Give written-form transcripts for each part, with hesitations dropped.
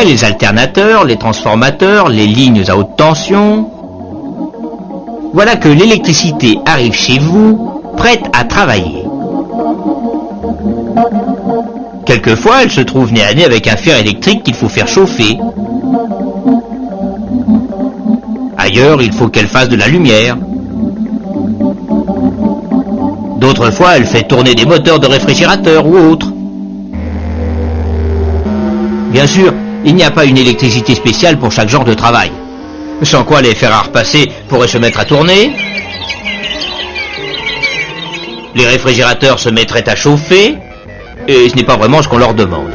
après les alternateurs, les transformateurs, les lignes à haute tension. Voilà que l'électricité arrive chez vous, prête à travailler. Quelquefois, elle se trouve nez à nez avec un fer électrique qu'il faut faire chauffer. Ailleurs, il faut qu'elle fasse de la lumière. D'autres fois, elle fait tourner des moteurs de réfrigérateur ou autres. Bien sûr, il n'y a pas une électricité spéciale pour chaque genre de travail. Sans quoi les fers à repasser pourraient se mettre à tourner. Les réfrigérateurs se mettraient à chauffer. Et ce n'est pas vraiment ce qu'on leur demande.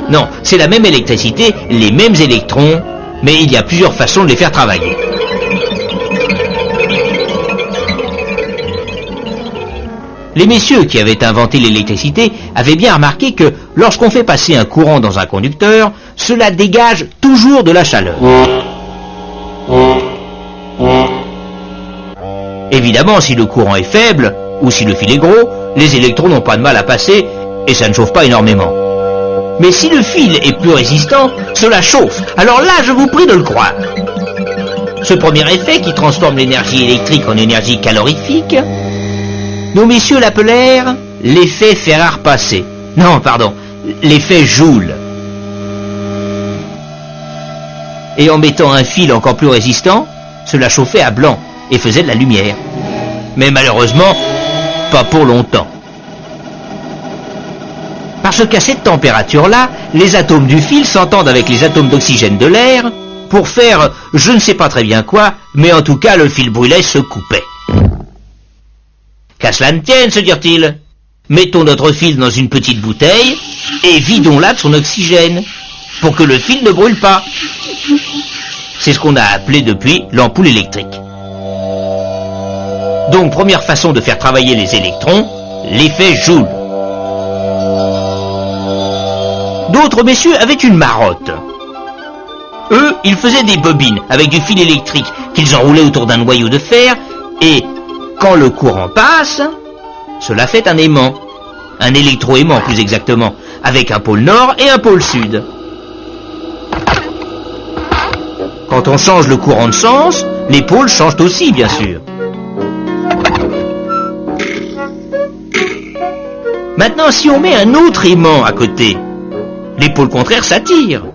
Non, c'est la même électricité, les mêmes électrons, mais il y a plusieurs façons de les faire travailler. Les messieurs qui avaient inventé l'électricité avaient bien remarqué que lorsqu'on fait passer un courant dans un conducteur, cela dégage toujours de la chaleur. Évidemment, si le courant est faible, ou si le fil est gros, les électrons n'ont pas de mal à passer et ça ne chauffe pas énormément. Mais si le fil est plus résistant, cela chauffe. Alors là, je vous prie de le croire. Ce premier effet qui transforme l'énergie électrique en énergie calorifique, nos messieurs l'appelèrent l'effet fer à repasser. Non, pardon, l'effet Joule. Et en mettant un fil encore plus résistant, cela chauffait à blanc et faisait de la lumière. Mais malheureusement, pas pour longtemps. Parce qu'à cette température-là, les atomes du fil s'entendent avec les atomes d'oxygène de l'air pour faire je ne sais pas très bien quoi, mais en tout cas le fil brûlait, se coupait. Qu'à cela ne tienne, se dirent-ils. Mettons notre fil dans une petite bouteille et vidons-la de son oxygène pour que le fil ne brûle pas. C'est ce qu'on a appelé depuis l'ampoule électrique. Donc, première façon de faire travailler les électrons, l'effet Joule. D'autres messieurs avaient une marotte. Eux, ils faisaient des bobines avec du fil électrique qu'ils enroulaient autour d'un noyau de fer et, quand le courant passe, cela fait un aimant. Un électroaimant plus exactement, avec un pôle nord et un pôle sud. Quand on change le courant de sens, les pôles changent aussi, bien sûr. Maintenant, si on met un autre aimant à côté, les pôles contraires s'attirent.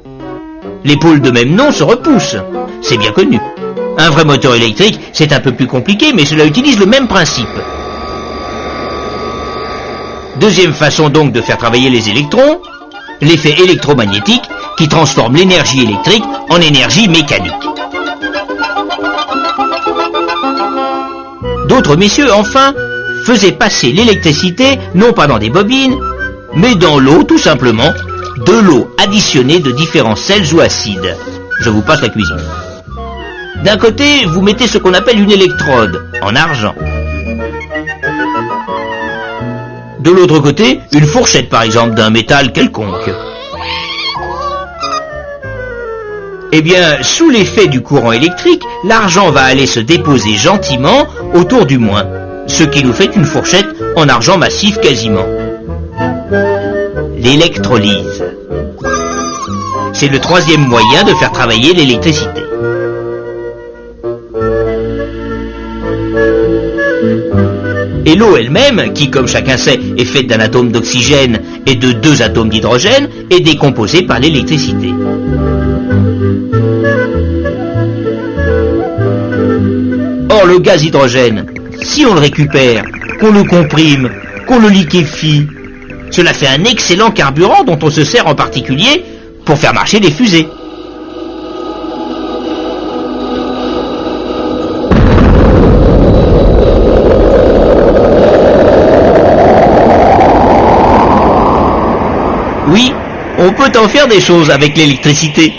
Les pôles de même nom se repoussent. C'est bien connu. Un vrai moteur électrique, c'est un peu plus compliqué, mais cela utilise le même principe. Deuxième façon donc de faire travailler les électrons, l'effet électromagnétique qui transforme l'énergie électrique en énergie mécanique. D'autres messieurs, enfin, faisaient passer l'électricité non pas dans des bobines, mais dans l'eau tout simplement, de l'eau additionnée de différents sels ou acides. Je vous passe la cuisine. D'un côté, vous mettez ce qu'on appelle une électrode, en argent. De l'autre côté, une fourchette par exemple d'un métal quelconque. Eh bien, sous l'effet du courant électrique, l'argent va aller se déposer gentiment autour du moins, ce qui nous fait une fourchette en argent massif quasiment. L'électrolyse. C'est le troisième moyen de faire travailler l'électricité. Et l'eau elle-même, qui comme chacun sait est faite d'un atome d'oxygène et de 2 atomes d'hydrogène, est décomposée par l'électricité. Or le gaz hydrogène, si on le récupère, qu'on le comprime, qu'on le liquéfie, cela fait un excellent carburant dont on se sert en particulier pour faire marcher les fusées. Oui, on peut en faire des choses avec l'électricité.